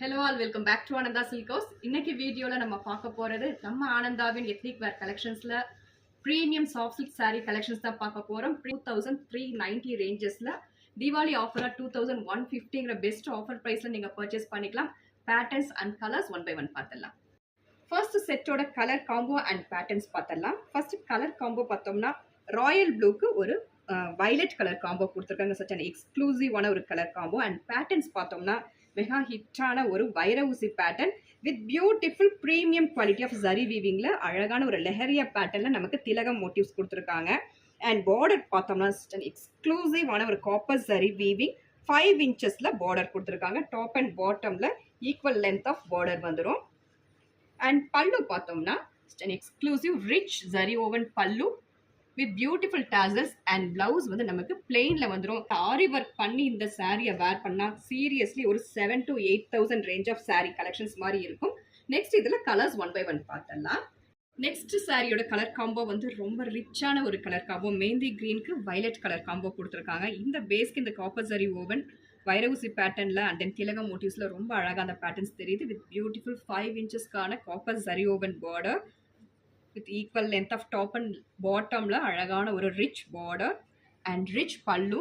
Hello all, welcome back to Ananda Silk House. இன்னைக்கு வீடியோல நம்ம பார்க்க போறது நம்ம ஆனந்தாவின் ethnic wear collectionsல premium soft silk saree collections தான் பார்க்க போறோம். 2390 rangesல Diwali offer 2150ங்கற best offer priceல நீங்க purchase பண்ணிக்கலாம். Patterns and colors one by one பார்த்தலாம். First set ஓட color combo and patterns பார்த்தலாம். First color combo பார்த்தோம்னா ராயல் ப்ளூக்கு ஒரு வயலட் கலர் காம்போ கொடுத்துருக்காங்க. சச் அன் எக்ஸ்க்ளூசிவான ஒரு கலர் காம்போ. அண்ட் பேட்டர்ன்ஸ் பார்த்தோம்னா மெகா ஹிட்டான ஒரு வைர ஊசி pattern with beautiful premium quality of zari வீவிங்ல அழகான ஒரு லெஹரியா பேட்டர்ன்ல நமக்கு திலகம் மோட்டிவ்ஸ் கொடுத்துருக்காங்க. அண்ட் பார்டர் பார்த்தோம்னா சச் அன் எக்ஸ்க்ளூசிவான ஒரு காப்பர் ஜரி வீவிங் 5 inchesல பார்டர் கொடுத்துருக்காங்க. டாப் அண்ட் பாட்டம்ல ஈக்குவல் லென்த் ஆஃப் பார்டர் வந்துடும். அண்ட் பல்லு பார்த்தோம்னா such an exclusive rich zari woven பல்லு with beautiful tassels and blouse வந்து நமக்கு plainல வந்துரும். ஆரி ஒர்க் பண்ணி இந்த சாரியை வேர் பண்ணா சீரியஸ்லி ஒரு 7 to 8,000 range of sari collections மாதிரி இருக்கும். நெக்ஸ்ட் இதுல கலர்ஸ் ஒன் பை ஒன் பார்த்தலாம். நெக்ஸ்ட் சாரியோட கலர் காம்போ வந்து ரொம்ப ரிச்சான ஒரு கலர் காம்போ. மெஹந்தி கிரீனுக்கு வயலட் கலர் காம்போ கொடுத்துருக்காங்க. இந்த பேஸ்க்கு இந்த காப்பர் ஜரி ஓவன் வைரவுசி பேட்டர்ன்ல அண்ட் தென் திலகம் மோட்டிவ்ஸ்ல ரொம்ப அழகாக அந்த பேட்டர்ன்ஸ் தெரியுது. வித் பியூட்டிஃபுல் 5 inchesக்கான copper zari woven border with equal length of top and bottom la அழகான ஒரு rich border and rich pallu,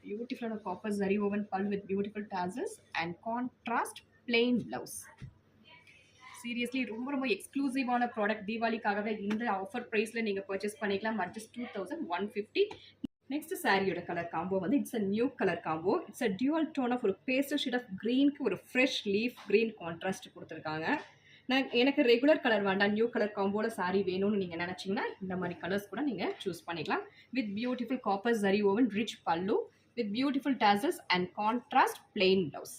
beautiful copper zari woven pallu with beautiful tassels and contrast plain blouse. Seriously ரொம்ப எக்ஸ்க்ளூசிவான product. தீபாவளிக்காகவே இந்த offer பிரைஸ்ல நீங்க purchase பண்ணிக்கலாம். just 2150. Next சாரியோட colour combo வந்து it's a new colour combo. It's a dual tone of ஒரு pastel shade of கிரீனுக்கு ஒரு ஃப்ரெஷ் லீஃப் கிரீன் கான்ட்ராஸ்ட் கொடுத்துருக்காங்க. எனக்கு ரெகுலர் கலர் வேண்டாம், நியூ கலர் காம்போல சாரி வேணும்னு நீங்கள் நினச்சிங்கன்னா இந்த மாதிரி கலர்ஸ் கூட நீங்கள் சூஸ் பண்ணிக்கலாம். With beautiful copper zari woven rich pallu with beautiful tassels and contrast plain blouse.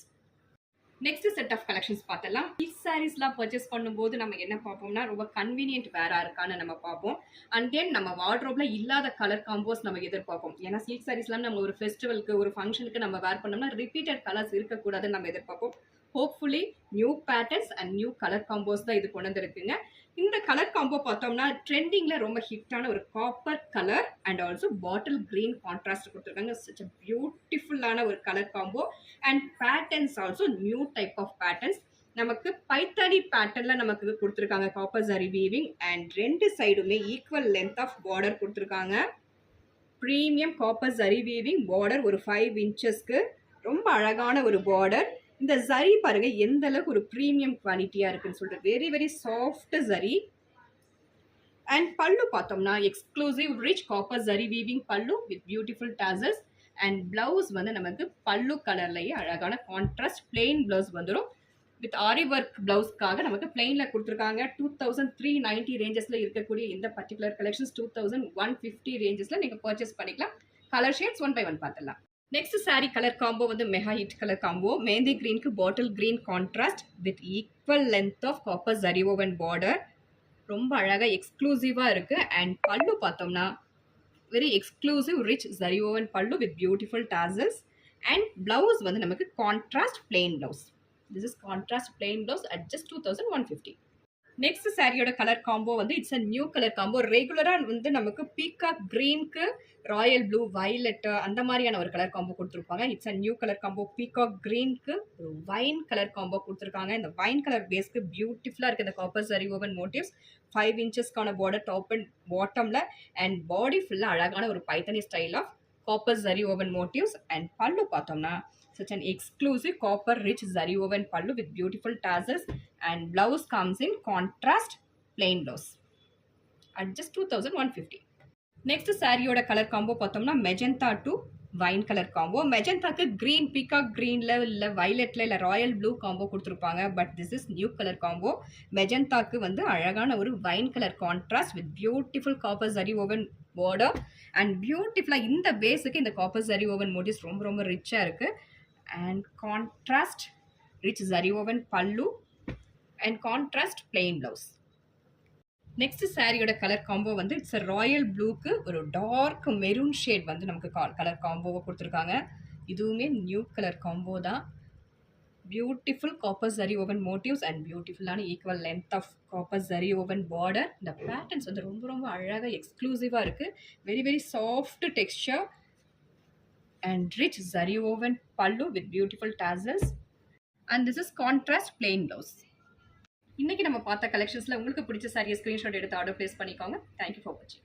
Next set of collections பார்த்தலாம். சில்க் சாரீஸ்லாம் பர்ச்சேஸ் பண்ணும்போது நம்ம என்ன பார்ப்போம்னா ரொம்ப கன்வீனியன்ட் வேறா இருக்கான்னு நம்ம பார்ப்போம். அண்ட் தென் நம்ம வார்ட்ரோப்ல இல்லாத கலர் காம்போஸ் நம்ம எதிர்பார்ப்போம். ஏன்னா சில்க் சாரீஸ்லாம் நம்ம ஒரு ஃபெஸ்டிவலுக்கு ஒரு ஃபங்க்ஷனுக்கு நம்ம வேர் பண்ணோம்னா ரிப்பீட்டட் கலர்ஸ் இருக்கக்கூடாதுன்னு நம்ம எதிர்பார்ப்போம். Hopefully new patterns and new colour combos தான் இது கொண்டு வந்துருக்குங்க. இந்த கலர் காம்போ பார்த்தோம்னா ட்ரெண்டிங்ல ரொம்ப ஹிட்டான ஒரு copper colour and also bottle green contrast கொடுத்துருக்காங்க. சச் அ பியூட்டிஃபுல்லான ஒரு colour combo and patterns also new type of patterns. நமக்கு பைத்தானி பேட்டர்ன்ல நமக்கு கொடுத்துருக்காங்க காப்பர் ஜரி வீவிங் அண்ட் ரெண்டு சைடுமே ஈக்குவல் லென்த் ஆஃப் பார்டர் கொடுத்துருக்காங்க. Premium copper zari weaving border ஒரு 5 inchesக்கு ரொம்ப அழகான ஒரு பார்டர். இந்த ஜரி பாருங்க எந்த அளவுக்கு ஒரு ப்ரீமியம் குவாலிட்டியா இருக்குன்னு சொல்லிட்டு very very soft zari. And pallu பார்த்தோம்னா exclusive rich copper zari weaving pallu with beautiful tassels and blouse வந்து நமக்கு பல்லு கலர்லயே அழகான கான்ட்ராஸ்ட் பிளெயின் பிளவுஸ் வந்துடும். வித் ஆரி ஒர்க் பிளவுஸ்க்காக நமக்கு பிளெயின்ல கொடுத்துருக்காங்க. 2390 ரேஞ்சஸ்ல இருக்கக்கூடிய இந்த பர்டிகுலர் கலெக்ஷன்ஸ் 2150 ரேஞ்சஸ்ல நீங்க பர்ச்சேஸ் பண்ணிக்கலாம். Colour shades one by one பார்த்துலாம். நெக்ஸ்ட் சாரி கலர் காம்போ வந்து mega hit colour combo. Mehndi கிரீனுக்கு bottle green contrast with equal length of copper zari woven border. ரொம்ப அழகாக எக்ஸ்க்ளூசிவாக இருக்குது. அண்ட் பல்லு பார்த்தோம்னா very exclusive rich zari woven pallu with beautiful tassels and blouse வந்து நமக்கு contrast plain blouse. This is contrast plain blouse at just 2150. Next சாரியோட colour combo வந்து it's a new colour combo. ரெகுலராக வந்து நமக்கு பீகாக் கிரீனுக்கு ராயல் ப்ளூ வயலட் அந்த மாதிரியான ஒரு கலர் காம்போ கொடுத்துருப்பாங்க. It's a new colour combo. Peacock கிரீனுக்கு ஒரு வைன் கலர் காம்போ கொடுத்துருக்காங்க. இந்த வைன் கலர் பேஸ்க்கு பியூட்டிஃபுல்லாக இருக்குது இந்த காப்பர் ஜரி ஓவன் மோட்டிவ்ஸ். 5 inchesக்கான பார்டர் டாப் அண்ட் பாட்டம்ல அண்ட் பாடி ஃபுல்லாக அழகான ஒரு Paithani style of copper zari woven motifs. And pallu பார்த்தோம்னா such an exclusive copper rich zari woven pallu with beautiful tassels and blouse comes in contrast plain blouse at just 2150. next saree oda color combo pathomna magenta to wine color combo. magenta ku green peacock green la illa violet la illa royal blue combo kuduthirupanga, but this is new color combo. magenta ku vandu alagana oru wine color contrast with beautiful copper zari woven border and beautiful in the base ku inda copper zari woven motifs romba rich ah irukku and contrast rich zari woven pallu and contrast plain blouse. Next சாரியோட colour combo வந்து it's Royal ப்ளூக்கு ஒரு dark maroon shade வந்து நமக்கு colour காம்போவை கொடுத்துருக்காங்க. இதுவுமே new colour combo தான். Beautiful copper zari woven motifs and பியூட்டிஃபுல்லான equal length of copper zari woven border. இந்த பேட்டர்ன்ஸ் வந்து ரொம்ப அழகாக எக்ஸ்க்ளூசிவாக இருக்குது. Very very soft texture and rich zari woven pallu with beautiful tassels and this is contrast plain blouse. இன்னைக்கு நம்ம பார்த்த கலெக்ஷன்ஸ்ல உங்களுக்கு பிடிச்ச சாரியை ஸ்கிரீன்ஷாட் எடுத்து ஆர்டர் பிளேஸ் பண்ணிக்கோங்க. தேங்க்யூ ஃபார் வாட்சிங்.